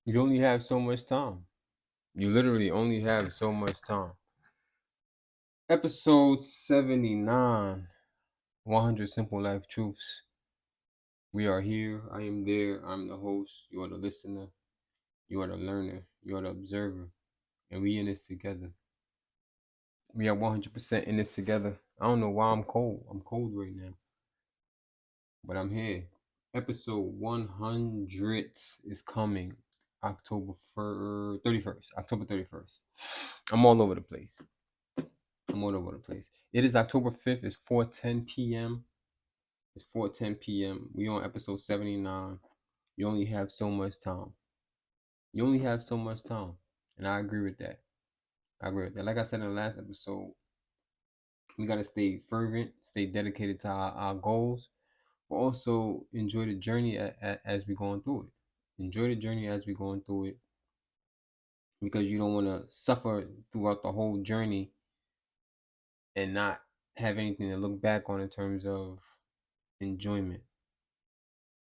You only have so much time. You literally only have so much time. Episode 79, 100 Simple Life Truths. We are here. I am there. I'm the host. You are the listener. You are the learner. You are the observer. And we in this together. We are 100% in this together. I don't know why I'm cold. I'm cold right now. But I'm here. Episode 100 is coming October 31st. October 31st. I'm all over the place. I'm all over the place. It is October 5th. It's 4:10 p.m. It's 4:10 p.m. We on episode 79. You only have so much time. You only have so much time. And I agree with that. I agree with that. Like I said in the last episode, we gotta stay fervent, stay dedicated to our goals, but also enjoy the journey as we're going through it. Enjoy the journey as we're going through it because you don't want to suffer throughout the whole journey and not have anything to look back on in terms of enjoyment,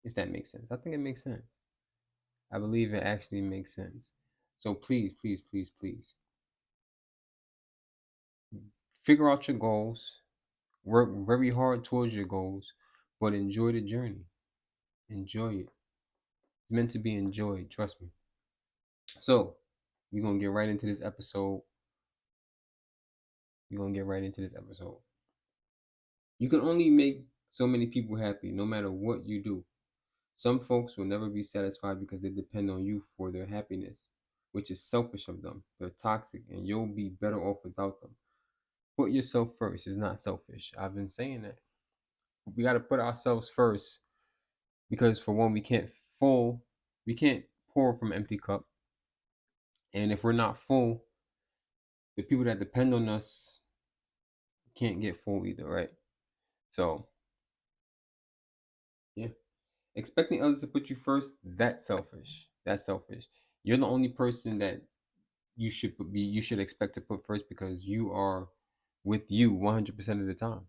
if that makes sense. I think it makes sense. I believe it actually makes sense. So please, please, please, please figure out your goals, work very hard towards your goals, but enjoy the journey. Enjoy it. It's meant to be enjoyed, trust me. So, we're going to get right into this episode. We're going to get right into this episode. You can only make so many people happy no matter what you do. Some folks will never be satisfied because they depend on you for their happiness, which is selfish of them. They're toxic and you'll be better off without them. Put yourself first is not selfish. I've been saying that. We got to put ourselves first because for one, we can't pour from an empty cup. And if we're not full, the people that depend on us can't get full either, right? So, yeah. Expecting others to put you first, that's selfish. That's selfish. You're the only person that you should expect to put first because you are with you 100% of the time.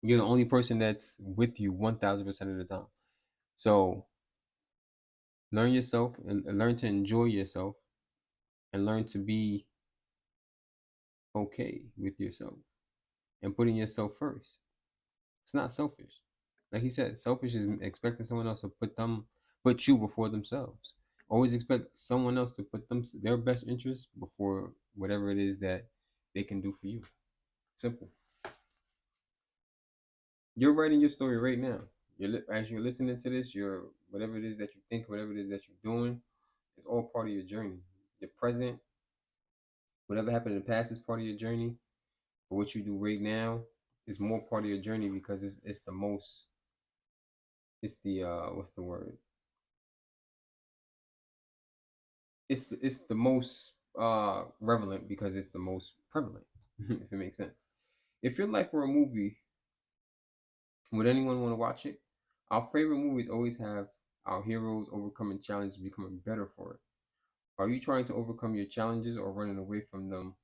You're the only person that's with you 1000% of the time. So learn yourself and learn to enjoy yourself and learn to be okay with yourself and putting yourself first. It's not selfish. Like he said, selfish is expecting someone else to put you before themselves. Always expect someone else to put their best interest before whatever it is that they can do for you. Simple. You're writing your story right now. As you're listening to this, you're whatever it is that you think, whatever it is that you're doing, it's all part of your journey. Your present, whatever happened in the past is part of your journey. But what you do right now is more part of your journey because it's the most. It's the what's the word? It's the most relevant because it's the most prevalent. If it makes sense. If your life were a movie, would anyone want to watch it? Our favorite movies always have our heroes overcoming challenges, becoming better for it. Are you trying to overcome your challenges or running away from them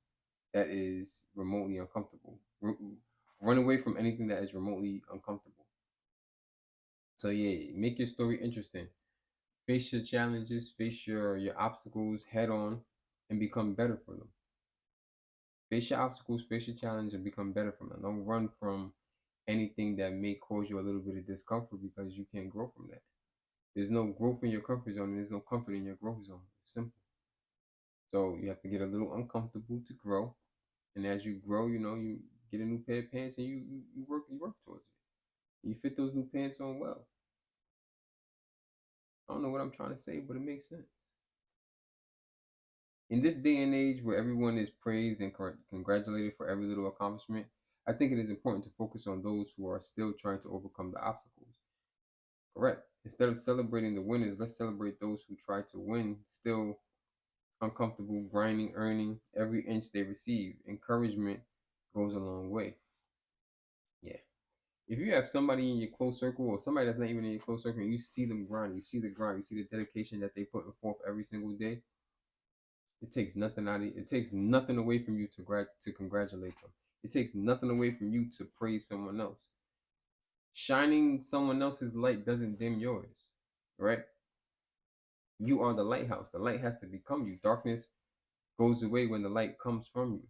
that is remotely uncomfortable? Run away from anything that is remotely uncomfortable. So yeah, make your story interesting. Face your challenges, face your obstacles head on, and become better for them. Face your obstacles, face your challenge, and become better from them. Don't run from anything that may cause you a little bit of discomfort because you can't grow from that. There's no growth in your comfort zone, and there's no comfort in your growth zone. It's simple. So you have to get a little uncomfortable to grow, and as you grow, you get a new pair of pants, and you work towards it. You fit those new pants on well. I don't know what I'm trying to say, but it makes sense. In this day and age where everyone is praised and congratulated for every little accomplishment, I think it is important to focus on those who are still trying to overcome the obstacles. Correct. Instead of celebrating the winners, let's celebrate those who try to win, still uncomfortable, grinding, earning every inch they receive. Encouragement goes a long way. Yeah. If you have somebody in your close circle or somebody that's not even in your close circle and you see them grind, you see the grind, you see the dedication that they put forth every single day, it takes nothing out of it takes nothing away from you to congratulate them. It takes nothing away from you to praise someone else. Shining someone else's light doesn't dim yours, right? You are the lighthouse. The light has to become you. Darkness goes away when the light comes from you.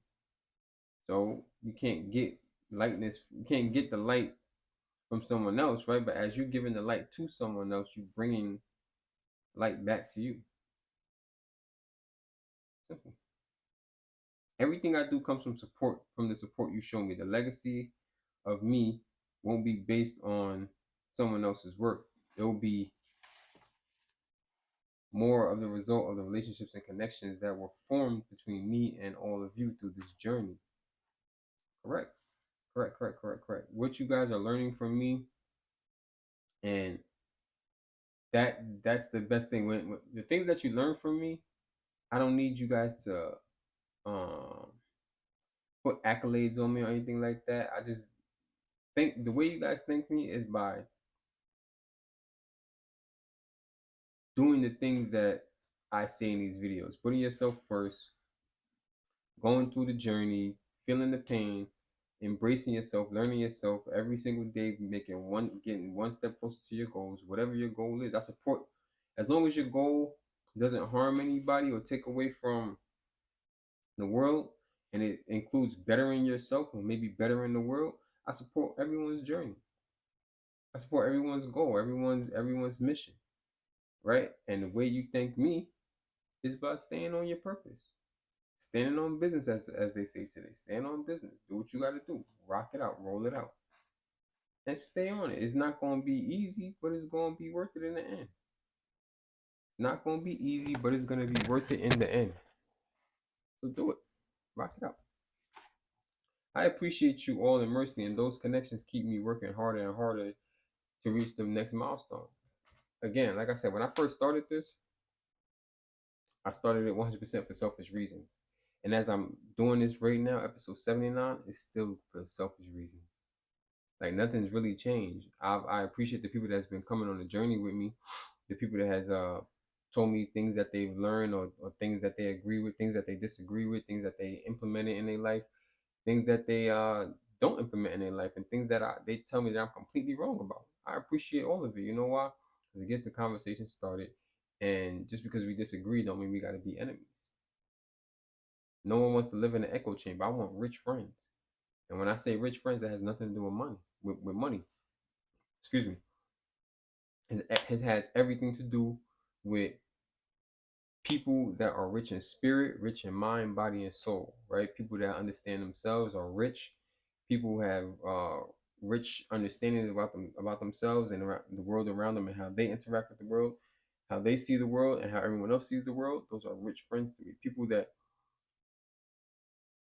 So you can't get lightness, you can't get the light from someone else, right? But as you're giving the light to someone else, you're bringing light back to you. Simple. Everything I do comes from support, from the support you show me. The legacy of me won't be based on someone else's work. It will be more of the result of the relationships and connections that were formed between me and all of you through this journey. Correct. Correct. What you guys are learning from me, and that's the best thing. When the things that you learn from me, I don't need you guys to um put accolades on me or anything like that. I just think the way you guys thank me is by doing the things that I say in these videos, putting yourself first, going through the journey, feeling the pain, embracing yourself, learning yourself every single day, getting one step closer to your goals, whatever your goal is. I support, as long as your goal doesn't harm anybody or take away from the world, and it includes bettering yourself or maybe bettering the world. I support everyone's journey. I support everyone's goal, everyone's mission, right? And the way you thank me is by staying on your purpose, standing on business, as they say today. Stand on business. Do what you got to do. Rock it out. Roll it out. And stay on it. It's not going to be easy, but it's going to be worth it in the end. It's not going to be easy, but it's going to be worth it in the end. So do it. Rock it out. I appreciate you all immensely, and those connections keep me working harder and harder to reach the next milestone. Again, like I said, when I first started this, I started it 100% for selfish reasons. And as I'm doing this right now, episode 79, it's still for selfish reasons. Like nothing's really changed. I appreciate the people that's been coming on the journey with me, the people that has told me things that they've learned, or things that they agree with, things that they disagree with, things that they implemented in their life, things that they don't implement in their life, and things that they tell me that I'm completely wrong about. I appreciate all of it. You know why? Because it gets the conversation started. And just because we disagree don't mean we got to be enemies. No one wants to live in an echo chamber. I want rich friends. And when I say rich friends, that has nothing to do with money. With money. Excuse me. It has everything to do with people that are rich in spirit, rich in mind, body, and soul, right? People that understand themselves are rich. People who have rich understanding about themselves and the world around them, and how they interact with the world, how they see the world, and how everyone else sees the world. Those are rich friends to me. People that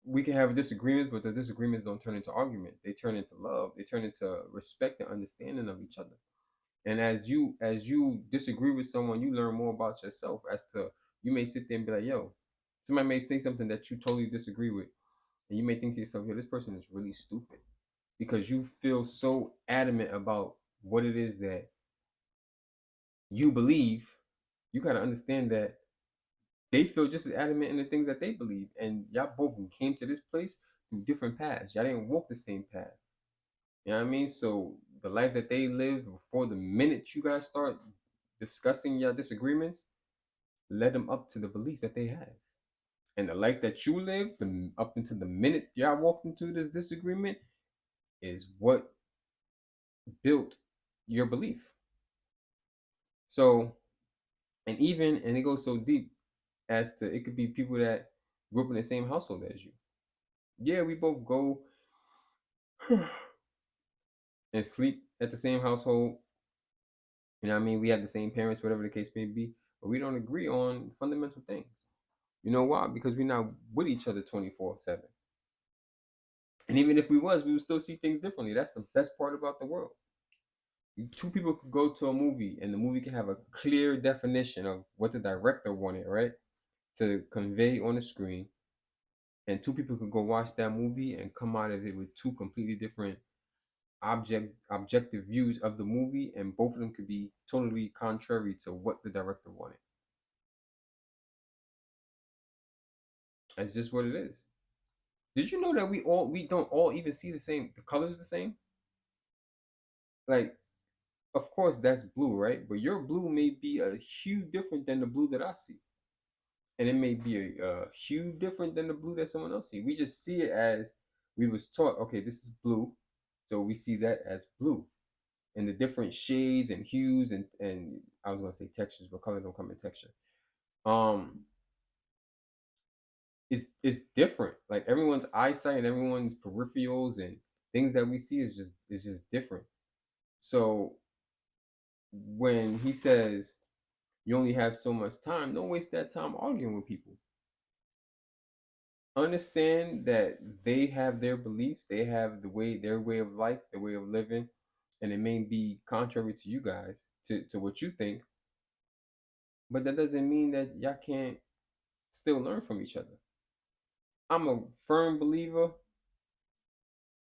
we can have disagreements, but the disagreements don't turn into arguments. They turn into love. They turn into respect and understanding of each other. And as you disagree with someone, you learn more about yourself. As to, you may sit there and be like, yo, somebody may say something that you totally disagree with, and you may think to yourself, yo, this person is really stupid, because you feel so adamant about what it is that you believe. You gotta understand that they feel just as adamant in the things that they believe, and y'all both came to this place through different paths. Y'all didn't walk the same path. You know what I mean? So the life that they lived before the minute you guys start discussing your disagreements led them up to the beliefs that they have. And the life that you lived up until the minute y'all walked into this disagreement is what built your belief. So, and it goes so deep as to, it could be people that grew up in the same household as you. Yeah, we both go and sleep at the same household. You know what I mean? We have the same parents, whatever the case may be, but we don't agree on fundamental things. You know why? Because we're not with each other 24/7. And even if we was, we would still see things differently. That's the best part about the world. Two people could go to a movie, and the movie can have a clear definition of what the director wanted, right, to convey on the screen. And two people could go watch that movie and come out of it with two completely different objective views of the movie, and both of them could be totally contrary to what the director wanted. That's just what it is. Did you know that we don't all even see the colors the same? Like, Of course, that's blue, right? But your blue may be a hue different than the blue that I see, and it may be a hue different than the blue that someone else see. We just see it as we was taught. Okay, this is blue, so we see that as blue, and the different shades and hues and I was gonna say textures, but color don't come in texture. Um, it's different. Like everyone's eyesight and everyone's peripherals and things that we see is just different. So when he says you only have so much time, don't waste that time arguing with people. Understand that they have their beliefs, they have their way of life, their way of living, and it may be contrary to you guys, to what you think, but that doesn't mean that y'all can't still learn from each other. I'm a firm believer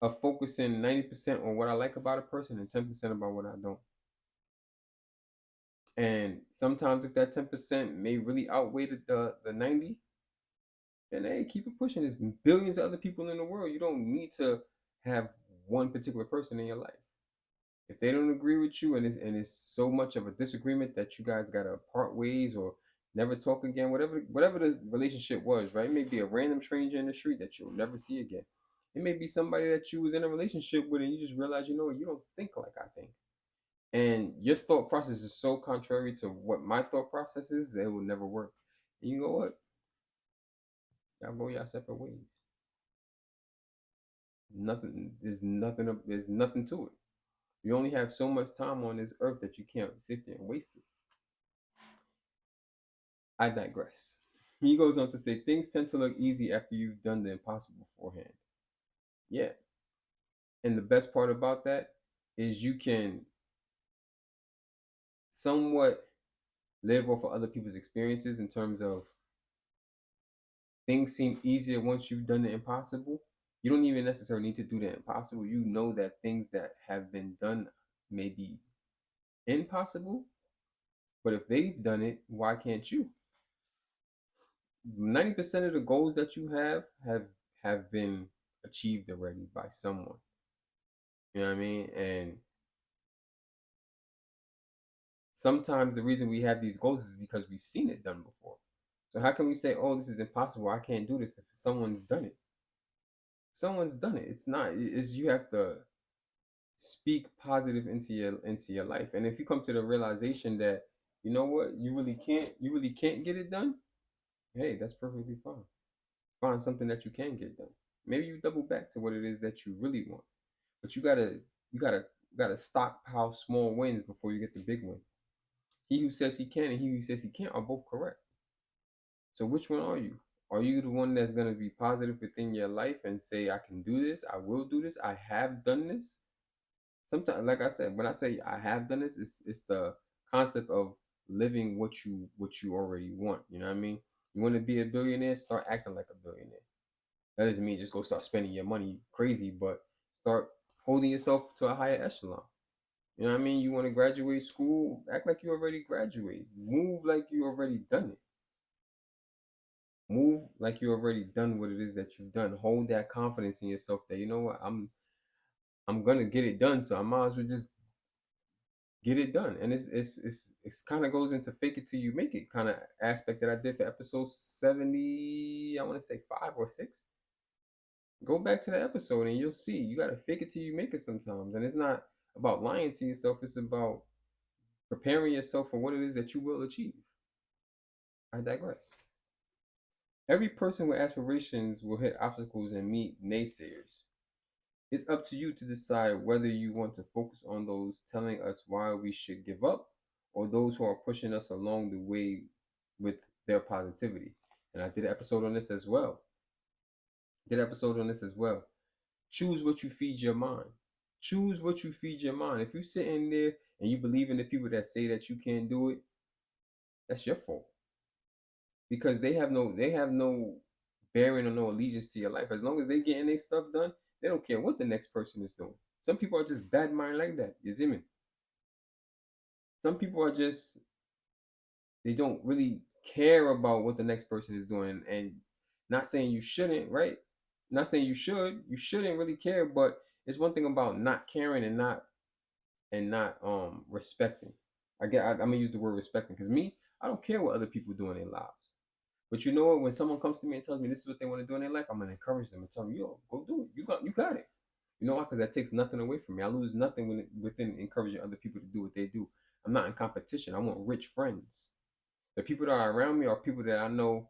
of focusing 90% on what I like about a person and 10% about what I don't. And sometimes if that 10% may really outweigh the 90, then hey, keep it pushing. There's billions of other people in the world. You don't need to have one particular person in your life. If they don't agree with you and it's so much of a disagreement that you guys gotta part ways or never talk again, whatever the relationship was, right? It may be a random stranger in the street that you'll never see again. It may be somebody that you was in a relationship with and you just realize, you don't think like I think. And your thought process is so contrary to what my thought process is that it will never work. And you know what? Y'all go your separate ways. There's nothing to it. You only have so much time on this earth that you can't sit there and waste it. I digress. He goes on to say things tend to look easy after you've done the impossible beforehand. Yeah. And the best part about that is you can somewhat live off of other people's experiences in terms of things seem easier once you've done the impossible. You don't even necessarily need to do the impossible. You know that things that have been done may be impossible, but if they've done it, why can't you? 90% of the goals that you have been achieved already by someone. You know what I mean? And sometimes the reason we have these goals is because we've seen it done before. So how can we say, "Oh, this is impossible. I can't do this," if someone's done it? Someone's done it. It's not. It's you have to speak positive into your life. And if you come to the realization that you know what, you really can't get it done, hey, that's perfectly fine. Find something that you can get done. Maybe you double back to what it is that you really want. But you gotta stockpile small wins before you get the big win. He who says he can and he who says he can't are both correct. So which one are you? Are you the one that's gonna be positive within your life and say, I can do this, I will do this, I have done this? Sometimes, like I said, when I say I have done this, it's the concept of living what you already want. You know what I mean? You want to be a billionaire, start acting like a billionaire. That doesn't mean just go start spending your money crazy, but start holding yourself to a higher echelon. You know what I mean? You want to graduate school, act like you already graduated. Move like you already done it. Move like you already done what it is that you've done. Hold that confidence in yourself that you know what, I'm gonna get it done, so I might as well just get it done. And it's kind of goes into fake it till you make it kind of aspect that I did for episode 70, I want to say 5 or 6. Go back to the episode and you'll see you got to fake it till you make it sometimes. And it's not about lying to yourself, it's about preparing yourself for what it is that you will achieve. I digress. Every person with aspirations will hit obstacles and meet naysayers. It's up to you to decide whether you want to focus on those telling us why we should give up or those who are pushing us along the way with their positivity. And I did an episode on this as well. Choose what you feed your mind. Choose what you feed your mind. If you sit in there and you believe in the people that say that you can't do it, that's your fault. Because they have no bearing or no allegiance to your life. As long as they getting their stuff done, they don't care what the next person is doing. Some people are just bad mind like that. You see me? Some people are just they don't really care about what the next person is doing. And not saying you shouldn't, right? Not saying you should. You shouldn't really care, but it's one thing about not caring and not and not respecting. I'm gonna use the word respecting because me, I don't care what other people do in their lives. But you know what? When someone comes to me and tells me this is what they want to do in their life, I'm gonna encourage them and tell them, yo, go do it. You got it. You know why? Because that takes nothing away from me. I lose nothing within encouraging other people to do what they do. I'm not in competition. I want rich friends. The people that are around me are people that I know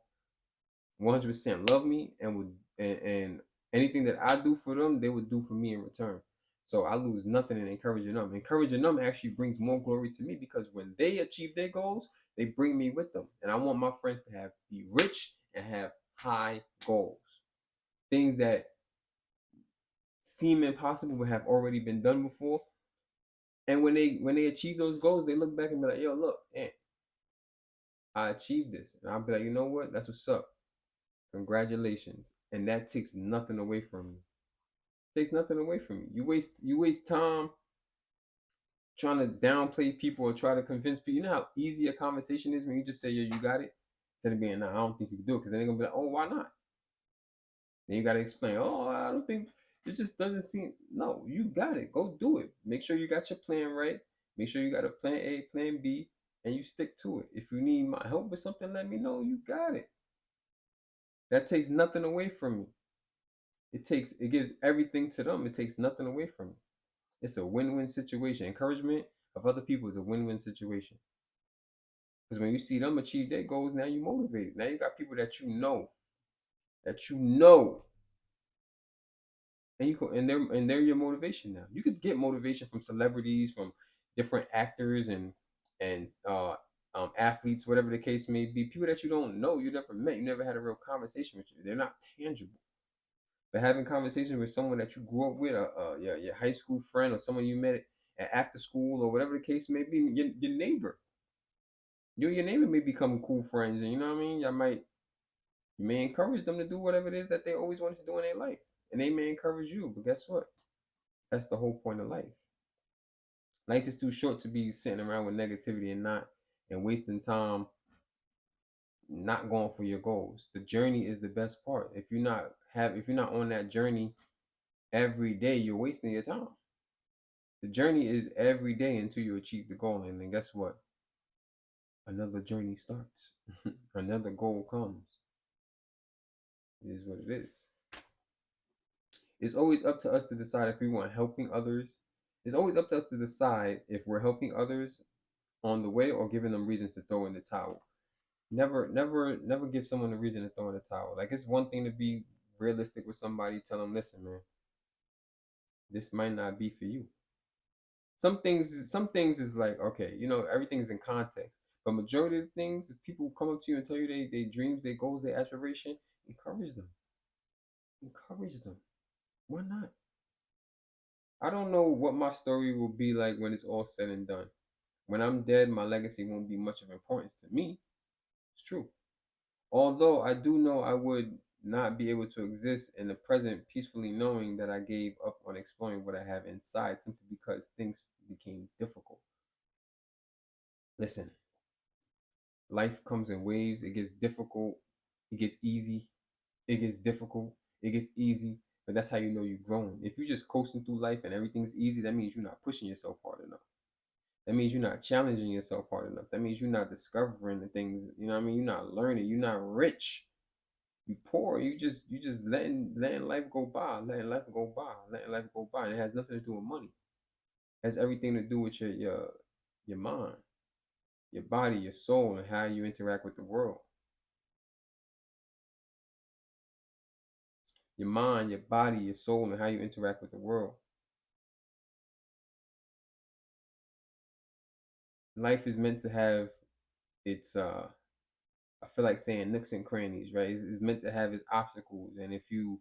100% love me and would and anything that I do for them, they would do for me in return. So I lose nothing in encouraging them. Encouraging them actually brings more glory to me because when they achieve their goals, they bring me with them. And I want my friends to be rich and have high goals. Things that seem impossible but have already been done before. And when they achieve those goals, they look back and be like, yo, look, man, I achieved this. And I'll be like, you know what? That's what's up. Congratulations. And that takes nothing away from you. Takes nothing away from you. You waste time trying to downplay people or try to convince people. You know how easy a conversation is when you just say, "Yeah, you got it," instead of being, "Nah, I don't think you can do it," because then they're gonna be like, "Oh, why not?" Then you gotta explain, "Oh, I don't think it just doesn't seem." No, you got it. Go do it. Make sure you got your plan right. Make sure you got a plan A, plan B, and you stick to it. If you need my help with something, let me know. You got it. That takes nothing away from you. It gives everything to them. It takes nothing away from you. It's a win-win situation. Encouragement of other people is a win-win situation. Because when you see them achieve their goals, now you motivated. Now you got people that you know, and they're your motivation now. You could get motivation from celebrities, from different actors and athletes, whatever the case may be. People that you don't know, you never met, you never had a real conversation with you. They're not tangible. But having conversations with someone that you grew up with, your high school friend, or someone you met at after school, or whatever the case may be, your neighbor. You and your neighbor may become cool friends, and you know what I mean. You may encourage them to do whatever it is that they always wanted to do in their life, and they may encourage you. But guess what? That's the whole point of life. Life is too short to be sitting around with negativity and wasting time not going for your goals. The journey is the best part. If you're not on that journey every day, you're wasting your time. The journey is every day until you achieve the goal, and then guess what? Another journey starts. Another goal comes. It is what it is. It's always up to us to decide if we want helping others. It's always up to us to decide if we're helping others on the way or giving them reasons to throw in the towel. Never give someone a reason to throw in the towel. Like, it's one thing to be realistic with somebody, tell them, listen, man, this might not be for you. Some things is like, okay, everything is in context. But majority of the things, if people come up to you and tell you they dreams, their goals, their aspiration, encourage them. Encourage them. Why not? I don't know what my story will be like when it's all said and done. When I'm dead, my legacy won't be much of importance to me. It's true. Although I do know I would not be able to exist in the present peacefully knowing that I gave up on exploring what I have inside simply because things became difficult. Listen, life comes in waves. It gets difficult. It gets easy. It gets difficult. It gets easy. But that's how you know you're growing. If you're just coasting through life and everything's easy, that means you're not pushing yourself hard enough. That means you're not challenging yourself hard enough. That means you're not discovering the things, you know what I mean? You're not learning. You're not rich. You poor. You just letting life go by, letting life go by, letting life go by. And it has nothing to do with money. It has everything to do with your mind, your body, your soul, and how you interact with the world. Your mind, your body, your soul, and how you interact with the world. Life is meant to have its I feel like saying nooks and crannies, right? It's meant to have its obstacles, and if you're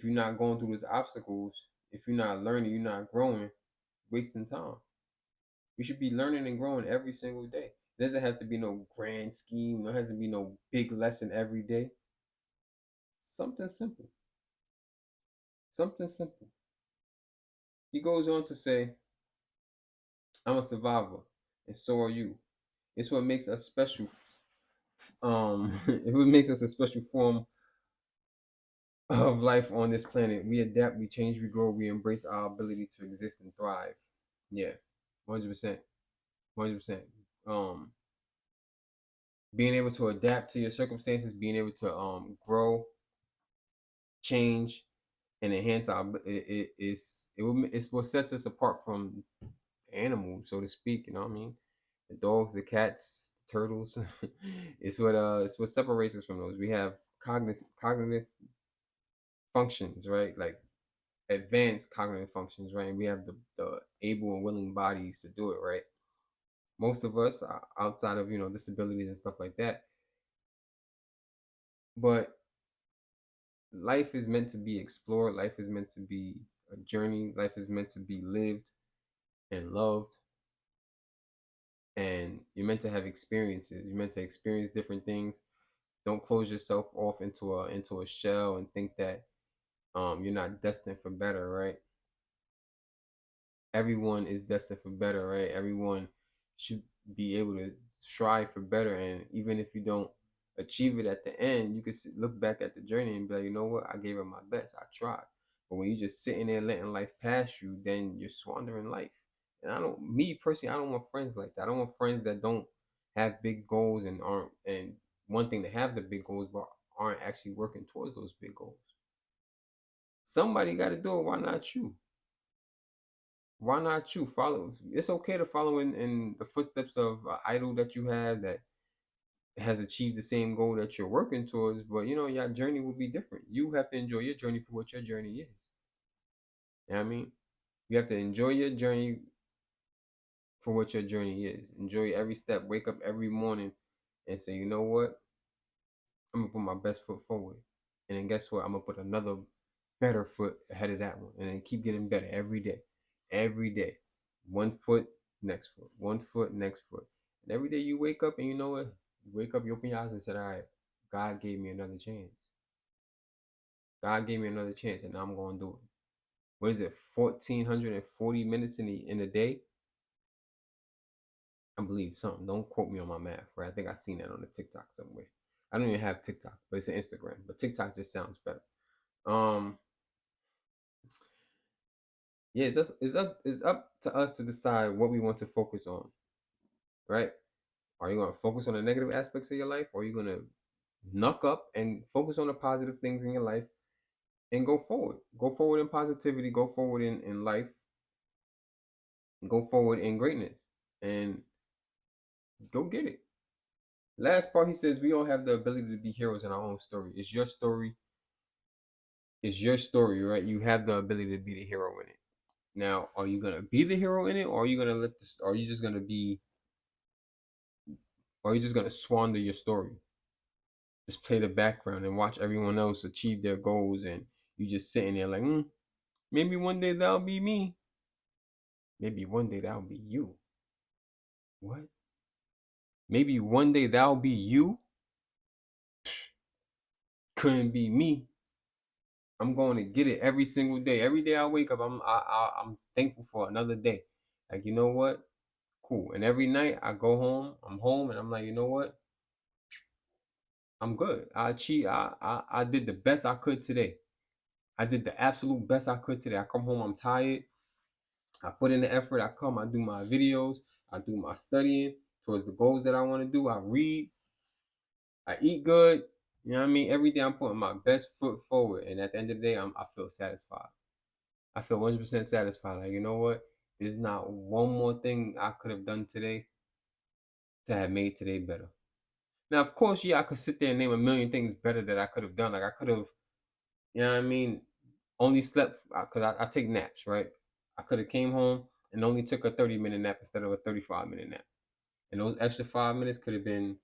not going through those obstacles, if you're not learning, you're not growing, wasting time. You should be learning and growing every single day. There doesn't have to be no grand scheme. There has to be no big lesson every day. Something simple. Something simple. He goes on to say, I'm a survivor, and so are you. It's what makes us special. It what makes us a special form of life on this planet. We adapt, we change, we grow, we embrace our ability to exist and thrive. Yeah, 100%, 100%. Um, being able to adapt to your circumstances, being able to grow, change, and enhance our it's what sets us apart from animals, so to speak. You know what I mean? The dogs, the cats, the turtles. It's what separates us from those. We have cognitive functions, right? Like advanced cognitive functions, right? And we have the able and willing bodies to do it, right? Most of us are outside of disabilities and stuff like that, but life is meant to be explored. Life is meant to be a journey. Life is meant to be lived and loved, and you're meant to have experiences. You're meant to experience different things. Don't close yourself off into a shell and think that you're not destined for better, right? Everyone is destined for better, right? Everyone should be able to strive for better, and even if you don't achieve it at the end, you can look back at the journey and be like, you know what, I gave it my best, I tried. But when you're just sitting there letting life pass you, then you're squandering life. And me personally, I don't want friends like that. I don't want friends that don't have big goals and aren't, and one thing to have the big goals, but aren't actually working towards those big goals. Somebody got to do it. Why not you? Why not you? Follow. It's okay to follow in the footsteps of an idol that you have that has achieved the same goal that you're working towards, but your journey will be different. You have to enjoy your journey for what your journey is. You know what I mean? You have to enjoy your journey for what your journey is. Enjoy every step. Wake up every morning and say, you know what? I'm gonna put my best foot forward. And then guess what? I'm gonna put another better foot ahead of that one. And then keep getting better every day. Every day. One foot, next foot. One foot, next foot. And every day you wake up and you know what? You wake up, you open your eyes and said, all right, God gave me another chance. God gave me another chance and now I'm gonna do it. What is it? 1,440 minutes in a day? I believe something. Don't quote me on my math, right? I think I seen that on the TikTok somewhere. I don't even have TikTok, but it's an Instagram. But TikTok just sounds better. Um, yeah, it's up to us to decide what we want to focus on, right? Are you gonna focus on the negative aspects of your life, or are you gonna knuck up and focus on the positive things in your life and go forward? Go forward in positivity. Go forward in life. Go forward in greatness, and go get it. Last part, he says we all have the ability to be heroes in our own story. It's your story. It's your story, right? You have the ability to be the hero in it. Now, are you gonna be the hero in it, or are you gonna let this? Are you just gonna be? Or are you just gonna squander your story? Just play the background and watch everyone else achieve their goals, and you just sitting there like, maybe one day that'll be me. Maybe one day that'll be you. What? Maybe one day that'll be you. Couldn't be me. I'm going to get it every single day. Every day I wake up, I'm thankful for another day. Like, you know what? Cool. And every night I go home, I'm home, and I'm like, you know what? I'm good. I achieved. I did the best I could today. I did the absolute best I could today. I come home, I'm tired. I put in the effort. I come, I do my videos, I do my studying towards the goals that I want to do. I read, I eat good. You know what I mean? Every day I'm putting my best foot forward, and at the end of the day, I feel satisfied. I feel 100% satisfied. Like, you know what? There's not one more thing I could have done today to have made today better. Now, of course, yeah, I could sit there and name a million things better that I could have done. Like, I could have, you know what I mean, only slept because I take naps, right? I could have came home and only took a 30-minute nap instead of a 35-minute nap. And those extra 5 minutes could have been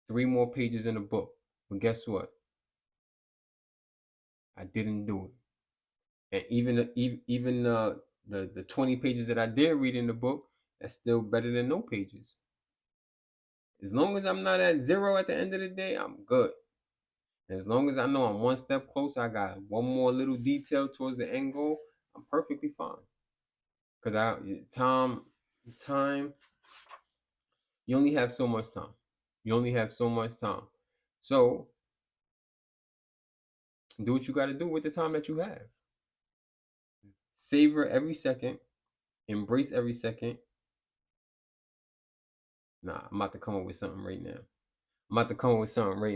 3 more pages in a book. But guess what? I didn't do it. And even the 20 pages that I did read in the book, that's still better than no pages. As long as I'm not at zero at the end of the day, I'm good. As long as I know I'm one step closer, I got one more little detail towards the end goal, I'm perfectly fine. Because time, you only have so much time. You only have so much time. So do what you got to do with the time that you have. Savor every second. Embrace every second. Nah, I'm about to come up with something right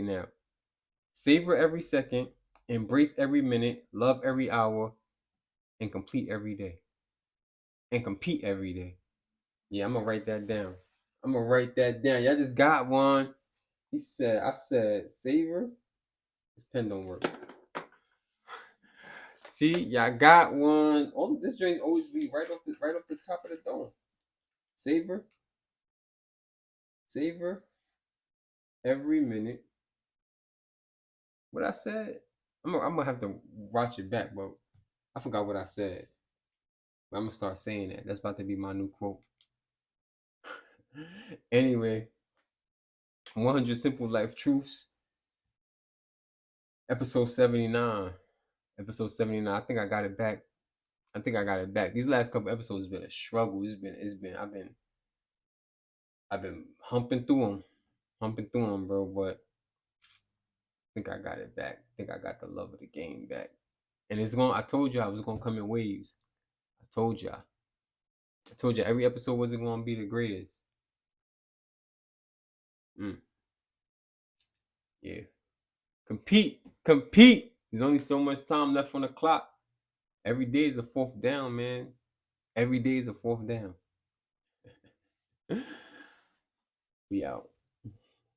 now. Savor every second, embrace every minute, love every hour, and complete every day. And compete every day. Yeah, I'm gonna write that down. Y'all just got one. I said, savor. This pen don't work. See, y'all got one. All this joint always be right off the top of the dome. Savor, savor every minute. What I said? I'm gonna have to watch it back, but I forgot what I said. But I'm gonna start saying that. That's about to be my new quote. Anyway, 100 Simple Life Truths, episode 79. Episode 79. I think I got it back. These last couple episodes has been a struggle. I've been humping through them, bro. But I think I got it back. I think I got the love of the game back. And it's going. I told you I was gonna come in waves. I told you every episode wasn't gonna be the greatest. Yeah. Compete. There's only so much time left on the clock. Every day is a fourth down, man. Every day is a fourth down. We out.